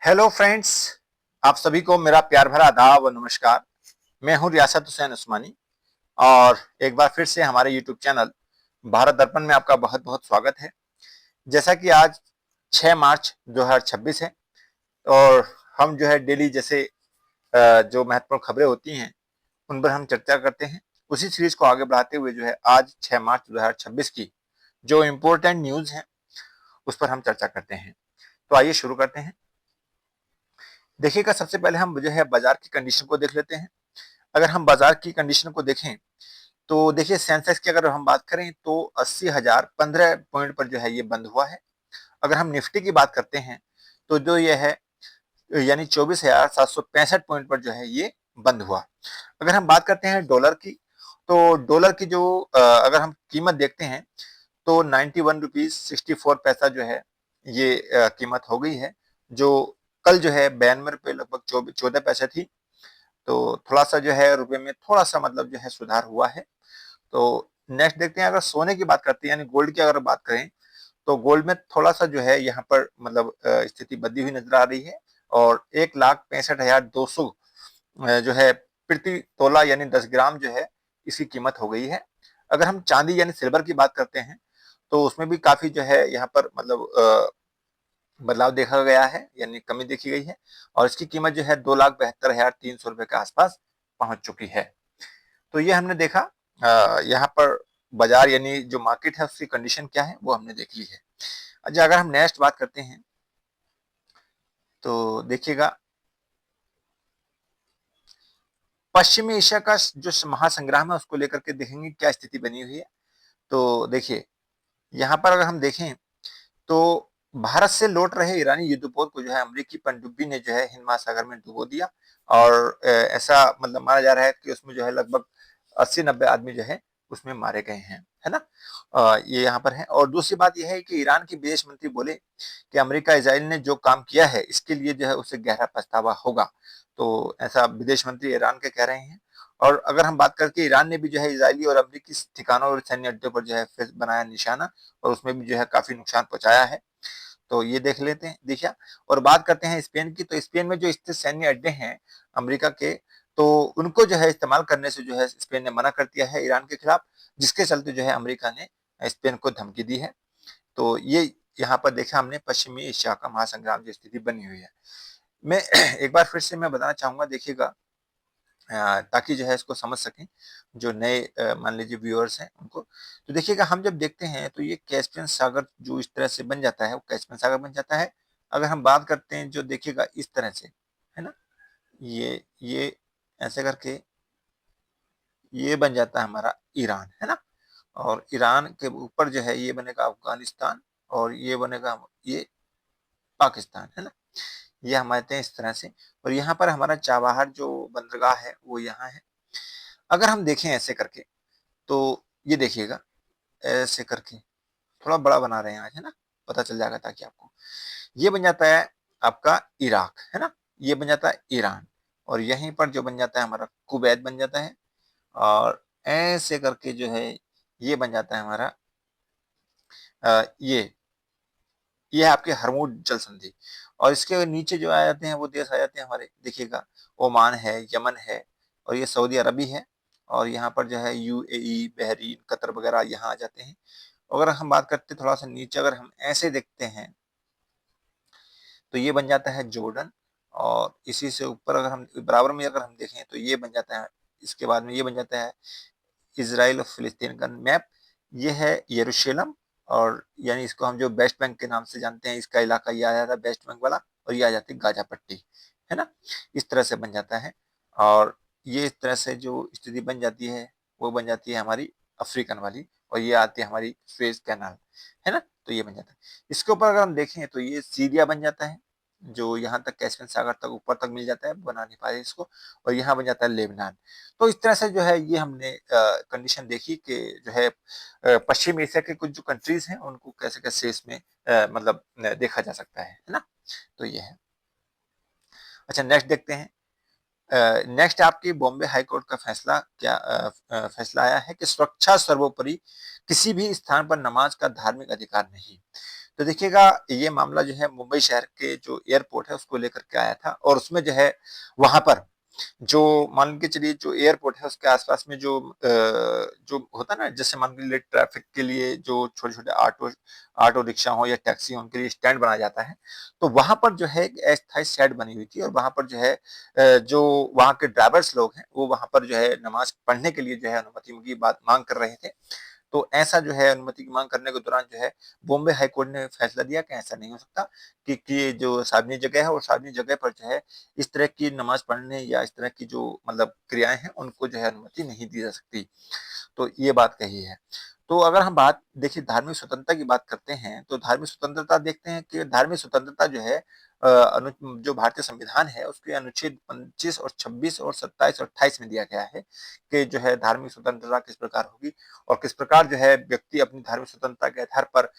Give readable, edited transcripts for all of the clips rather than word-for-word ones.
Hello friends, आप सभी को मेरा प्यार भरा आदाब व नमस्कार। मैं हूं रियासत हुसैन उस्मानी और एक बार फिर से हमारे यूट्यूब चैनल भारत दर्पण में आपका बहुत बहुत स्वागत है। जैसा कि आज 6 मार्च 2026 है और हम जो है डेली जैसे जो महत्वपूर्ण खबरें होती हैं उन पर हम चर्चा करते हैं। उसी सीरीज को आगे बढ़ाते हुए जो है आज 6 मार्च 2026 की जो इम्पोर्टेंट न्यूज है उस पर हम चर्चा करते हैं। तो आइए शुरू करते हैं। देखिएगा, सबसे पहले हम जो है बाजार की कंडीशन को देख लेते हैं। अगर हम बाजार की कंडीशन को देखें तो देखिए, सेंसेक्स की अगर हम बात करें तो 80,015 पॉइंट पर जो है ये बंद हुआ है। अगर हम निफ्टी की बात करते हैं तो जो ये है यानी 24,765 पॉइंट पर जो है ये बंद हुआ। अगर हम बात करते हैं डॉलर की तो डॉलर की जो अगर हम कीमत देखते हैं तो 91 रुपीज 64 पैसा जो है ये कीमत हो गई है, जो कल जो है 92 रुपये लगभग 14 पैसे थी। तो थोड़ा सा जो है रुपए में थोड़ा सा मतलब जो है सुधार हुआ है। तो नेक्स्ट देखते हैं, अगर सोने की बात करते हैं यानी गोल्ड की अगर बात करें तो गोल्ड में थोड़ा सा जो है यहाँ पर मतलब स्थिति बदली हुई नजर आ रही है और 1,65,200 जो है प्रति तोला यानी 10 ग्राम जो है इसकी कीमत हो गई है। अगर हम चांदी यानी सिल्वर की बात करते हैं तो उसमें भी काफी जो है यहाँ पर मतलब बदलाव देखा गया है यानी कमी देखी गई है और इसकी कीमत जो है 2,72,300 रुपए के आसपास पहुंच चुकी है। तो ये हमने देखा यहाँ पर बाजार यानी जो मार्केट है उसकी कंडीशन क्या है वो हमने देख ली है। अच्छा, अगर हम नेक्स्ट बात करते हैं तो देखिएगा, पश्चिमी एशिया का जो महासंग्राम है उसको लेकर के देखेंगे क्या स्थिति बनी हुई है। तो देखिए, यहाँ पर अगर हम देखें तो भारत से लौट रहे ईरानी युद्धपोत को जो है अमेरिकी पनडुब्बी ने जो है हिंद महासागर में डुबो दिया और ऐसा मतलब माना जा रहा है कि उसमें जो है लगभग 80-90 आदमी जो है उसमें मारे गए हैं, है ना। ये यहाँ पर है और दूसरी बात यह है कि ईरान के विदेश मंत्री बोले कि अमेरिका इजराइल ने जो काम किया है इसके लिए जो है उसे गहरा पछतावा होगा। तो ऐसा विदेश मंत्री ईरान के कह रहे हैं। और अगर हम बात करके ईरान ने भी जो है इजरायली और अमेरिकी ठिकानों और सैन्य अड्डों पर जो है बनाया निशाना और उसमें भी जो है काफी नुकसान पहुंचाया है। तो ये देख लेते हैं देखिए। और बात करते हैं स्पेन की, तो स्पेन में जो स्थित सैन्य अड्डे हैं अमेरिका के, तो उनको जो है इस्तेमाल करने से जो है स्पेन ने मना कर दिया है ईरान के खिलाफ, जिसके चलते जो है अमेरिका ने स्पेन को धमकी दी है। तो ये यहाँ पर देखा हमने पश्चिमी एशिया का महासंग्राम की स्थिति बनी हुई है। मैं एक बार फिर से मैं बताना चाहूंगा, देखिएगा ताकि जो है इसको समझ सकें जो नए मान लीजिए व्यूअर्स हैं उनको। तो देखिएगा, हम जब देखते हैं तो ये कैस्पियन सागर जो इस तरह से बन जाता है वो कैस्पियन सागर बन जाता है। अगर हम बात करते हैं जो देखिएगा इस तरह से, है ना, ये ऐसे करके ये बन जाता है हमारा ईरान, है ना। और ईरान के ऊपर जो है ये बनेगा अफगानिस्तान और ये बनेगा ये पाकिस्तान, है ना। ये हम आते हैं इस तरह से और यहाँ पर हमारा चाबहार जो बंदरगाह है वो यहाँ है। अगर हम देखें ऐसे करके तो ये देखिएगा ऐसे करके थोड़ा बड़ा बना रहे हैं आज, है ना, पता चल जाएगा ताकि आपको। ये बन जाता है आपका इराक, है ना। ये बन जाता है ईरान और यहीं पर जो बन जाता है हमारा कुवैत बन जाता है और ऐसे करके जो है ये बन जाता है हमारा ये है आपके हरमूज जल संधि। और इसके नीचे जो आ जाते हैं वो देश आ जाते हैं हमारे, देखिएगा, ओमान है, यमन है और ये सऊदी अरबी है और यहाँ पर जो है यूएई, बहरीन, कतर वगैरह यहाँ आ जाते हैं। अगर हम बात करते हैं थोड़ा सा नीचे, अगर हम ऐसे देखते हैं तो ये बन जाता है जॉर्डन और इसी से ऊपर अगर हम बराबर में अगर हम देखें तो ये बन जाता है, इसके बाद में ये बन जाता है इसराइल और फिलिस्तीन का मैप। ये है यरूशलेम और यानी इसको हम जो वेस्ट बैंक के नाम से जानते हैं इसका इलाका ये आ जाता है वेस्ट बैंक वाला और ये आ जाती है गाजा पट्टी, है ना। इस तरह से बन जाता है और ये इस तरह से जो स्थिति बन जाती है वो बन जाती है हमारी अफ्रीकन वाली और ये आती है हमारी स्वेज कैनाल, है ना। तो ये बन जाता है। इसके ऊपर अगर हम देखें तो ये सीरिया बन जाता है जो यहाँ तक कैस्पियन सागर तक ऊपर तक मिल जाता है, बना नहीं पाए इसको। और यहाँ बन जाता है लेबनान। तो इस तरह से जो है ये हमने कंडीशन देखी कि जो है पश्चिम एशिया के कुछ जो कंट्रीज हैं उनको कैसे कैसे इसमें मतलब देखा जा सकता है ना। तो ये है। अच्छा, नेक्स्ट देखते हैं। नेक्स्ट आपकी बॉम्बे हाई कोर्ट का फैसला क्या फैसला आया है कि सुरक्षा सर्वोपरि, किसी भी स्थान पर नमाज का धार्मिक अधिकार नहीं। तो देखिएगा ये मामला जो है मुंबई शहर के जो एयरपोर्ट है उसको लेकर के आया था और उसमें जो है वहां पर जो मान के चलिए जो एयरपोर्ट है उसके आसपास में जो होता है ना, जैसे मान के चलिए ट्रैफिक के लिए जो छोटे छोटे ऑटो ऑटो रिक्शा हो या टैक्सी हो उनके लिए स्टैंड बनाया जाता है। तो वहां पर जो है एक अस्थायी शेड बनी हुई थी और वहां पर जो है जो वहां के ड्राइवर्स लोग हैं वो वहां पर जो है नमाज पढ़ने के लिए जो है अनुमति की बात मांग कर रहे थे। तो ऐसा जो है अनुमति की मांग करने के दौरान जो है बॉम्बे हाई कोर्ट ने फैसला दिया कि ऐसा नहीं हो सकता कि जो सार्वजनिक जगह है और सार्वजनिक जगह पर जो है इस तरह की नमाज पढ़ने या इस तरह की जो मतलब क्रियाएं हैं उनको जो है अनुमति नहीं दी जा सकती। तो ये बात कही है। तो अगर हम बात देखिए धार्मिक स्वतंत्रता की बात करते हैं तो धार्मिक स्वतंत्रता देखते हैं कि धार्मिक स्वतंत्रता जो है जो भारतीय संविधान है उसके अनुच्छेद 25 और 26 और 27 और 28 में दिया गया है कि जो है धार्मिक स्वतंत्रता किस प्रकार होगी और किस प्रकार जो है व्यक्ति अपनी धार्मिक स्वतंत्रता के आधार पर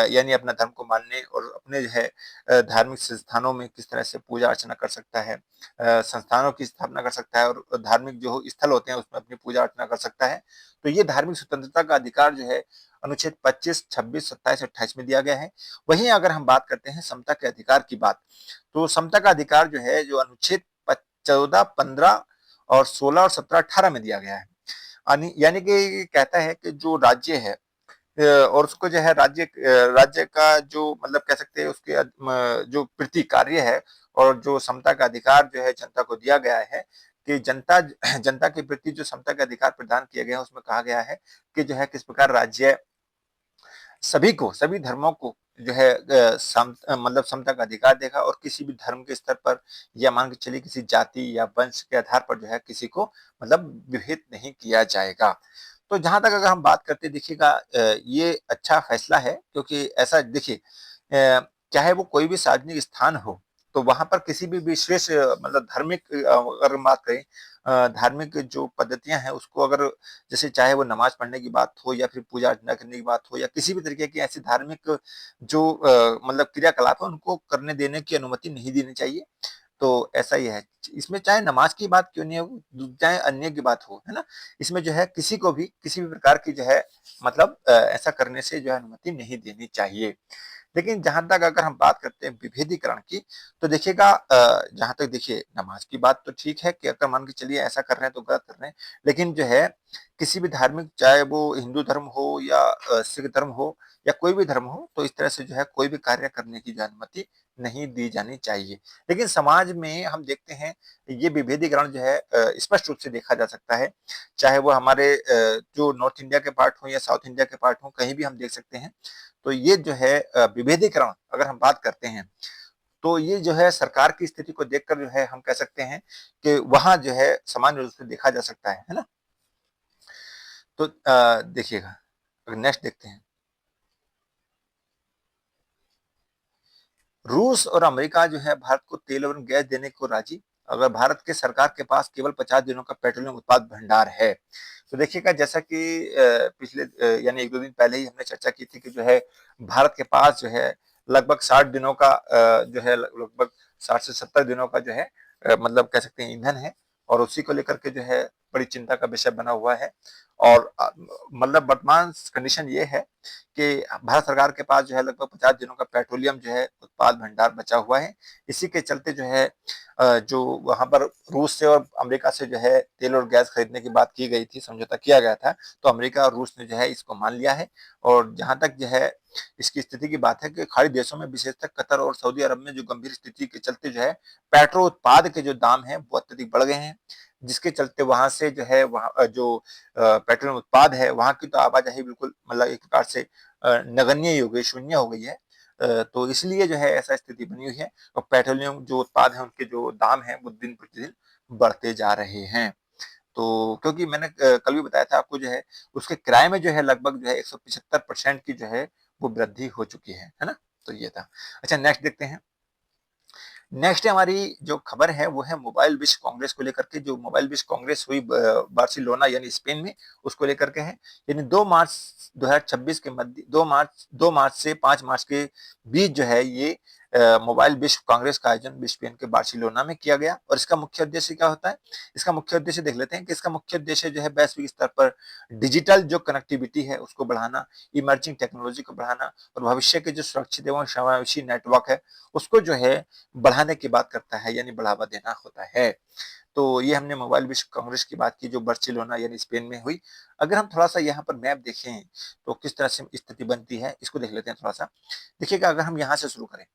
यानी अपना धर्म को मानने और अपने जो है धार्मिक संस्थानों में किस तरह से पूजा अर्चना कर सकता है, संस्थानों की स्थापना कर सकता है और धार्मिक जो स्थल होते हैं उसमें अपनी पूजा अर्चना कर सकता है। तो ये धार्मिक स्वतंत्रता का अधिकार जो है अनुच्छेद 25, 26, 27, 28 में दिया गया है। वहीं अगर हम बात करते हैं समता के अधिकार की बात, तो समता का अधिकार जो है जो अनुच्छेद 14, 15 और 16 और 17, 18 में दिया गया है। यानी कि कहता है कि जो राज्य है और उसको जो है राज्य का जो मतलब कह सकते हैं उसके जो प्रति कार्य है और जो समता का अधिकार जो है जनता को दिया गया है कि जनता के प्रति जो समता का अधिकार प्रदान किया गया है उसमें कहा गया है कि जो है किस प्रकार राज्य सभी को सभी धर्मों को जो है मतलब समता का अधिकार देगा और किसी भी धर्म के स्तर पर या मान के चलिए किसी जाति या वंश के आधार पर जो है किसी को मतलब विभेद नहीं किया जाएगा। तो जहां तक अगर हम बात करते देखिएगा ये अच्छा फैसला है क्योंकि ऐसा देखिए चाहे वो कोई भी सार्वजनिक स्थान हो तो वहां पर किसी भी विशेष मतलब धार्मिक अगर हम बात करें धार्मिक जो पद्धतियां हैं उसको अगर जैसे चाहे वो नमाज पढ़ने की बात हो या फिर पूजा अर्चना करने की बात हो या किसी भी तरीके की ऐसी धार्मिक जो मतलब क्रियाकलाप है उनको करने देने की अनुमति नहीं देनी चाहिए। तो ऐसा ही है। इसमें चाहे नमाज की बात क्यों नहीं हो, चाहे अन्य की बात हो, है ना? इसमें जो है किसी को भी किसी भी प्रकार की जो है मतलब ऐसा करने से जो है अनुमति नहीं देनी चाहिए। लेकिन जहाँ तक अगर हम बात करते हैं विभेदीकरण की, तो देखिएगा जहाँ तक देखिए नमाज की बात तो ठीक है कि अगर मान के चलिए ऐसा कर रहे हैं तो गलत कर रहे हैं। लेकिन जो है किसी भी धार्मिक चाहे वो हिंदू धर्म हो या सिख धर्म हो या कोई भी धर्म हो, तो इस तरह से जो है कोई भी कार्य करने की जो अनुमति नहीं दी जानी चाहिए। लेकिन समाज में हम देखते हैं ये विभेदीकरण जो है स्पष्ट रूप से देखा जा सकता है। चाहे वो हमारे जो नॉर्थ इंडिया के पार्ट हो या साउथ इंडिया के पार्ट हो, कहीं भी हम देख सकते हैं। तो ये जो है विभेदीकरण अगर हम बात करते हैं, तो ये जो है सरकार की स्थिति को देखकर जो है हम कह सकते हैं कि वहाँ जो है सामान्य रूप से देखा जा सकता है ना? तो देखिएगा अगर नेक्स्ट देखते हैं। रूस और अमेरिका जो है भारत को तेल और गैस देने को राजी, अगर भारत के सरकार के पास केवल 50 दिनों का पेट्रोलियम उत्पाद भंडार है। तो देखिएगा जैसा कि पिछले यानी 1-2 दिन पहले ही हमने चर्चा की थी कि जो है भारत के पास जो है लगभग 60 दिनों का जो है लगभग 60 से 70 दिनों का जो है मतलब कह सकते हैं ईंधन है और उसी को लेकर के जो है बड़ी चिंता का विषय बना हुआ है। और मतलब वर्तमान कंडीशन ये है कि भारत सरकार के पास जो है लगभग 50 दिनों का पेट्रोलियम जो है उत्पाद भंडार बचा हुआ है। इसी के चलते जो है जो वहाँ पर रूस से और अमेरिका से जो है तेल और गैस खरीदने की बात की गई थी, समझौता किया गया था, तो अमेरिका और रूस ने जो है इसको मान लिया है। और जहाँ तक जो है इसकी स्थिति की बात है कि खाड़ी देशों में विशेषतः कतर और सऊदी अरब में जो गंभीर स्थिति के चलते जो है पेट्रोल उत्पाद के जो दाम हैं वो अत्यधिक बढ़ गए हैं। जिसके चलते वहाँ से जो है वहाँ जो पेट्रोलियम उत्पाद है वहाँ की तो आवाजाही बिल्कुल मतलब एक प्रकार से नगण्य ही हो गई, शून्य हो गई है। तो इसलिए जो है ऐसा स्थिति बनी हुई है और पेट्रोलियम जो उत्पाद है उनके जो दाम है वो दिन प्रतिदिन बढ़ते जा रहे हैं। तो क्योंकि मैंने कल भी बताया था आपको जो है उसके किराए में जो है लगभग जो है 175% की जो है वो वृद्धि हो चुकी है ना? तो ये था। अच्छा नेक्स्ट देखते हैं। नेक्स्ट हमारी जो खबर है वो है मोबाइल विश्व कांग्रेस को लेकर के, जो मोबाइल विश्व कांग्रेस हुई बार्सिलोना यानी स्पेन में, उसको लेकर के है। यानी 2 मार्च 2026 के मध्य 2 मार्च से 5 मार्च के बीच जो है ये मोबाइल विश्व कांग्रेस का आयोजन स्पेन के बार्सिलोना में किया गया। और इसका मुख्य उद्देश्य क्या होता है? इसका मुख्य उद्देश्य देख लेते हैं कि इसका मुख्य उद्देश्य जो है वैश्विक स्तर पर डिजिटल जो कनेक्टिविटी है उसको बढ़ाना, इमर्जिंग टेक्नोलॉजी को बढ़ाना और भविष्य के जो सुरक्षित एवं समावेशी नेटवर्क है उसको जो है बढ़ाने की बात करता है, यानी बढ़ावा देना होता है। तो ये हमने मोबाइल विश्व कांग्रेस की बात की जो बार्सिलोना यानी स्पेन में हुई। अगर हम थोड़ा सा यहाँ पर मैप देखें तो किस तरह से स्थिति बनती है इसको देख लेते हैं थोड़ा सा। देखिएगा, अगर हम यहाँ से शुरू करें,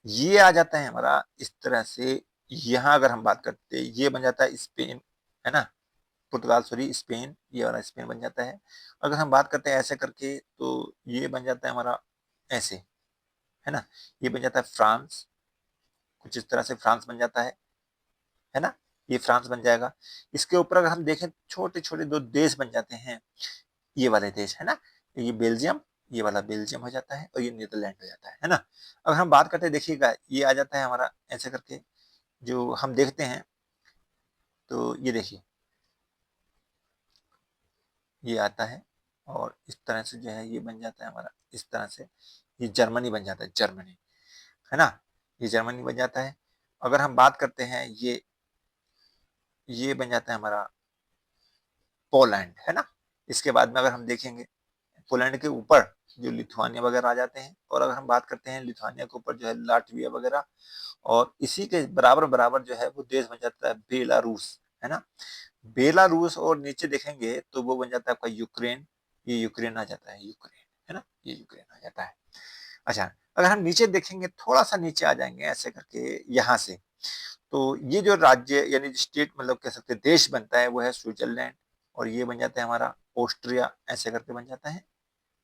ये आ जाता है हमारा इस तरह से। यहाँ अगर हम बात करते हैं ये बन जाता है स्पेन, है ना, पुर्तगाल सॉरी स्पेन, ये वाला स्पेन बन जाता है। अगर हम बात करते हैं ऐसे करके तो ये बन जाता है हमारा ऐसे, है ना, ये बन जाता है फ्रांस, कुछ इस तरह से फ्रांस बन जाता है ना, ये फ्रांस बन जाएगा। इसके ऊपर अगर हम देखें छोटे छोटे दो देश बन जाते हैं, ये वाले देश, है ना, ये बेल्जियम, ये वाला बेल्जियम हो जाता है और ये नीदरलैंड हो जाता है ना। अगर हम बात करते हैं देखिएगा ये आ जाता है हमारा ऐसे करके, जो हम देखते हैं तो ये देखिए ये आता है और इस तरह से जो है ये बन जाता है हमारा इस तरह से, ये जर्मनी बन जाता है, जर्मनी, है ना, ये जर्मनी बन जाता है। अगर हम बात करते हैं ये बन जाता है हमारा पोलैंड, है ना। इसके बाद में अगर हम देखेंगे पोलैंड के ऊपर जो लिथुआनिया वगैरह आ जाते हैं, और अगर हम बात करते हैं लिथुआनिया के ऊपर जो है लाटविया वगैरह, और इसी के बराबर बराबर जो है वो देश बन जाता है बेलारूस, है ना। बेलारूस और नीचे देखेंगे तो वो बन जाता है आपका यूक्रेन, ये यूक्रेन आ जाता है, यूक्रेन, है ना, ये यूक्रेन आ जाता है। अच्छा, अगर हम नीचे देखेंगे थोड़ा सा नीचे आ जाएंगे ऐसे करके यहाँ से, तो ये जो राज्य यानी स्टेट मतलब कह सकते हैं देश बनता है वो है स्विट्जरलैंड, और ये बन जाता है हमारा ऑस्ट्रिया ऐसे करके बन जाता है,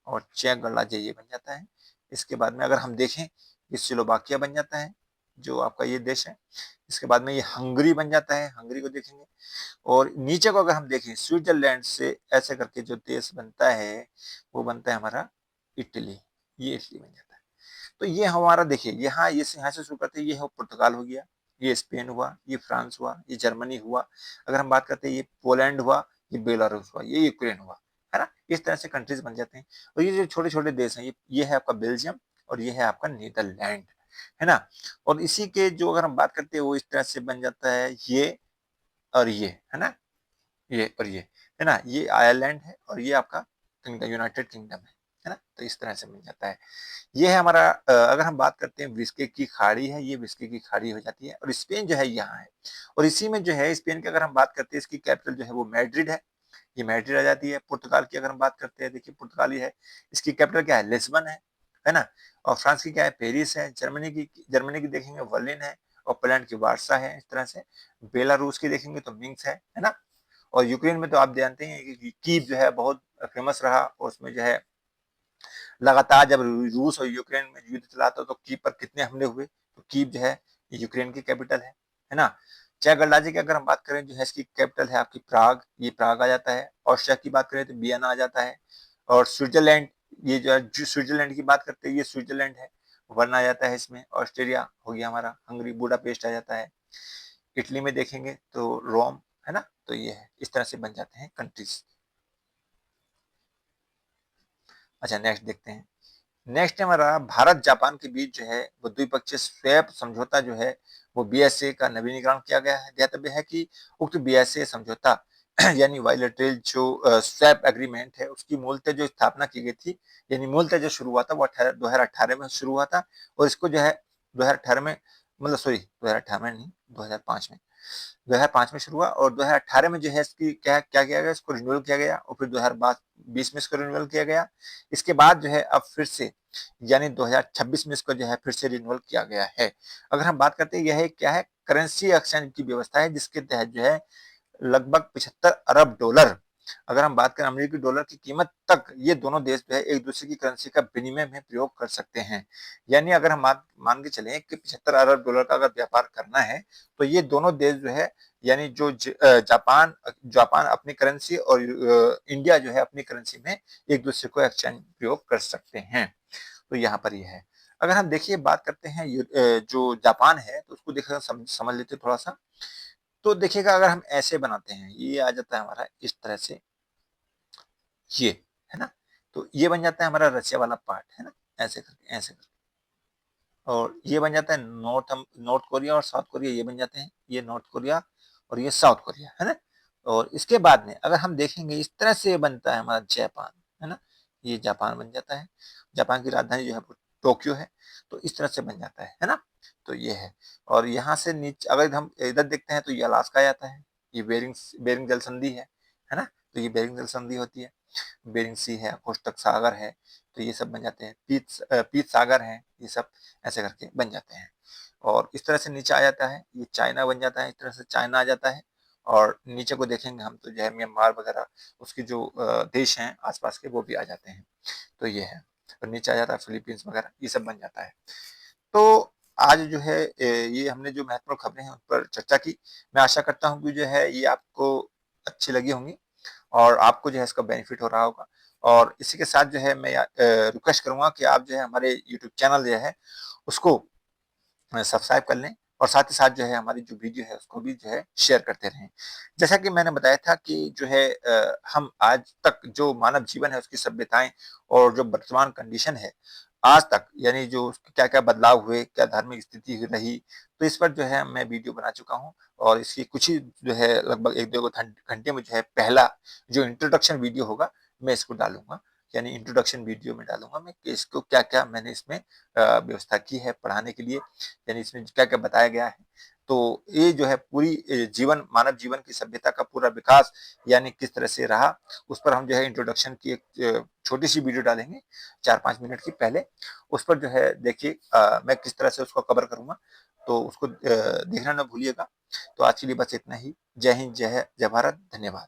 और चेक गणराज्य ये बन जाता है। इसके बाद में अगर हम देखें ये स्लोवाकिया बन जाता है जो आपका ये देश है। इसके बाद में ये हंगरी बन जाता है, हंगरी को देखेंगे। और नीचे को अगर हम देखें स्विट्जरलैंड से ऐसे करके जो देश बनता है वो बनता है हमारा इटली, ये इटली बन जाता है। तो ये हमारा देखिए यहाँ से शुरू करते हैं, ये पुर्तगाल हो गया, ये स्पेन हुआ, ये फ्रांस हुआ, ये जर्मनी हुआ। अगर हम बात करते हैं ये पोलैंड हुआ, ये बेलारूस हुआ, ये यूक्रेन हुआ, है ना। इस तरह से कंट्रीज बन जाते हैं। और ये जो छोटे छोटे देश हैं ये है आपका बेल्जियम और ये है आपका नीदरलैंड, है ना। और इसी के जो अगर हम बात करते हैं वो इस तरह से बन जाता है ये और ये, है ना, ये और ये, है ना, ये आयरलैंड है और ये आपका किंगडम, यूनाइटेड किंगडम है ना। तो इस तरह से बन जाता है। ये है हमारा अगर हम बात करते हैं विस्के की खाड़ी है, ये विस्के की खाड़ी हो जाती है, और स्पेन जो है यहाँ है। और इसी में जो है स्पेन की अगर हम बात करते हैं इसकी कैपिटल जो है वो मैड्रिड है, ये मैड्रिड आ जाती है। पुर्तगाल की अगर हम बात करते हैं देखिए पुर्तगाली है, इसकी कैपिटल क्या है, लिस्बन है ना। और फ्रांस की क्या है, पेरिस है। जर्मनी की देखेंगे वर्लिन है। और पोलैंड की वार्सा है। इस तरह से बेलारूस की देखेंगे तो मिन्स्क है ना। और यूक्रेन में तो आप जानते हैं कि कीव जो है बहुत फेमस रहा, और उसमें जो है लगातार जब रूस और यूक्रेन में युद्ध चला था तो कीव पर कितने हमले हुए, तो कीव जो है यूक्रेन की कैपिटल है ना। चेक गणराज्य की अगर हम बात करें जो है इसकी कैपिटल है आपकी प्राग, ये प्राग आ जाता है। ऑस्ट्रिया की बात करें तो वियना आ जाता है। और स्विट्जरलैंड, ये जो है स्विट्जरलैंड की बात करते हैं ये स्विट्जरलैंड है, वर्न आ जाता है इसमें। ऑस्ट्रेलिया हो गया हमारा, हंगरी बुडापेस्ट आ जाता है। इटली में देखेंगे तो रोम, है ना। तो ये है, इस तरह से बन जाते हैं कंट्रीज। अच्छा, नेक्स्ट देखते हैं। नेक्स्ट हमारा भारत जापान के बीच जो है वो द्विपक्षीय स्वैप समझौता जो है वो बीएसए का नवीनीकरण किया गया है। ध्यातव्य है कि उक्त बीएसए समझौता यानी बायलैटरल जो स्वैप एग्रीमेंट है उसकी मूलतः जो स्थापना की गई थी, यानी मूलतः जो शुरू हुआ था वो 2018 में शुरू हुआ था। और इसको जो है 2018 में, मतलब सॉरी 2018 में नहीं, 2005 में, 2005 में शुरू हुआ। और 2018 में जो है इसकी क्या क्या किया गया, इसको रिन्यूअल किया गया, और फिर 2020 में इसको रिन्यूअल किया गया। इसके बाद जो है अब फिर से यानी 2026 में इसको जो है फिर से रिन्यूअल किया गया है। अगर हम बात करते हैं यह क्या है, करेंसी एक्सचेंज की व्यवस्था है जिसके तहत जो है लगभग 75 अरब डॉलर, अगर हम बात करें अमेरिकी डॉलर की कीमत तक, ये दोनों देश जो है एक दूसरे की करेंसी का विनिमय में प्रयोग कर सकते हैं। यानी अगर हम मान के चलें कि 75 अरब डॉलर का अगर व्यापार करना है तो ये दोनों देश जो है, यानी जो जापान जापान अपनी करेंसी और इंडिया जो है अपनी करेंसी में एक दूसरे को एक्सचेंज प्रयोग कर सकते हैं। तो यहाँ पर ये है। अगर हम देखिए बात करते हैं जो जापान है तो उसको देखकर समझ लेते थोड़ा सा। तो देखिएगा अगर हम ऐसे बनाते हैं ये आ जाता है हमारा इस तरह से, ये, है ना। तो ये बन जाता है हमारा रशिया वाला पार्ट, है ना, ऐसे करके ऐसे करके। और ये बन जाता है नॉर्थ कोरिया और साउथ कोरिया, ये बन जाते हैं, ये नॉर्थ कोरिया और ये साउथ कोरिया, है ना? और इसके बाद में अगर हम देखेंगे इस तरह से बनता है हमारा जापान, है ना? ये जापान बन जाता है। जापान की राजधानी जो है वो टोक्यो है, तो इस तरह से बन जाता है ना? तो ये है। और यहाँ से नीचे अगर हम इधर देखते हैं तो ये अलास्का आ जाता है, ये बेरिंग जल संधि है ना? तो ये बेरिंग जल संधि होती है, बेरिंग सी है, अकोष्टक सागर है, तो ये सब बन जाते हैं। पीत सागर है, ये सब ऐसे करके बन जाते हैं। और इस तरह से नीचे आ जाता है, ये चाइना बन जाता है, इस तरह से चाइना आ जाता है। और नीचे को देखेंगे हम तो जो है म्यांमार वगैरह उसके जो देश हैं आसपास के वो भी आ जाते हैं, तो ये है। और नीचे आ जाता है फिलीपींस वगैरह, ये सब बन जाता है। तो आज जो है ये हमने जो महत्वपूर्ण खबरें हैं उन पर चर्चा की। मैं आशा करता हूँ कि जो है ये आपको अच्छी लगी होंगी और आपको जो है इसका बेनिफिट हो रहा होगा। और इसी के साथ जो है मैं रिक्वेस्ट करूँगा कि आप जो है हमारे यूट्यूब चैनल जो है उसको सब्सक्राइब कर लें और साथ ही साथ जो है हमारी जो वीडियो है उसको भी जो है शेयर करते रहें। जैसा कि मैंने बताया था कि जो है हम आज तक जो मानव जीवन है उसकी सभ्यताएँ और जो वर्तमान कंडीशन है, आज तक यानी जो क्या-क्या बदलाव हुए, क्या धार्मिक स्थिति रही, तो इस पर जो है मैं वीडियो बना चुका हूँ और इसकी कुछ ही जो है लगभग 1-2 घंटे में जो है पहला जो इंट्रोडक्शन वीडियो होगा, मैं इसको डालूँगा। यानी इंट्रोडक्शन वीडियो में डालूँगा मैं कि इसको क्या-क्या मैंने इसमें व्यवस्था की है पढ़ाने के लिए, यानी इसमें क्या-क्या बताया गया है। तो ये जो है पूरी जीवन मानव जीवन की सभ्यता का पूरा विकास यानी किस तरह से रहा, उस पर हम जो है इंट्रोडक्शन की एक छोटी-सी वीडियो डालेंगे 4-5 मिनट की पहले। उस पर जो है देखिए मैं किस तरह से उसको कवर करूँगा, तो उसको देखना ना भूलिएगा। तो आज के लिए बस इतना ही। जय हिंद, जय भारत, धन्यवाद।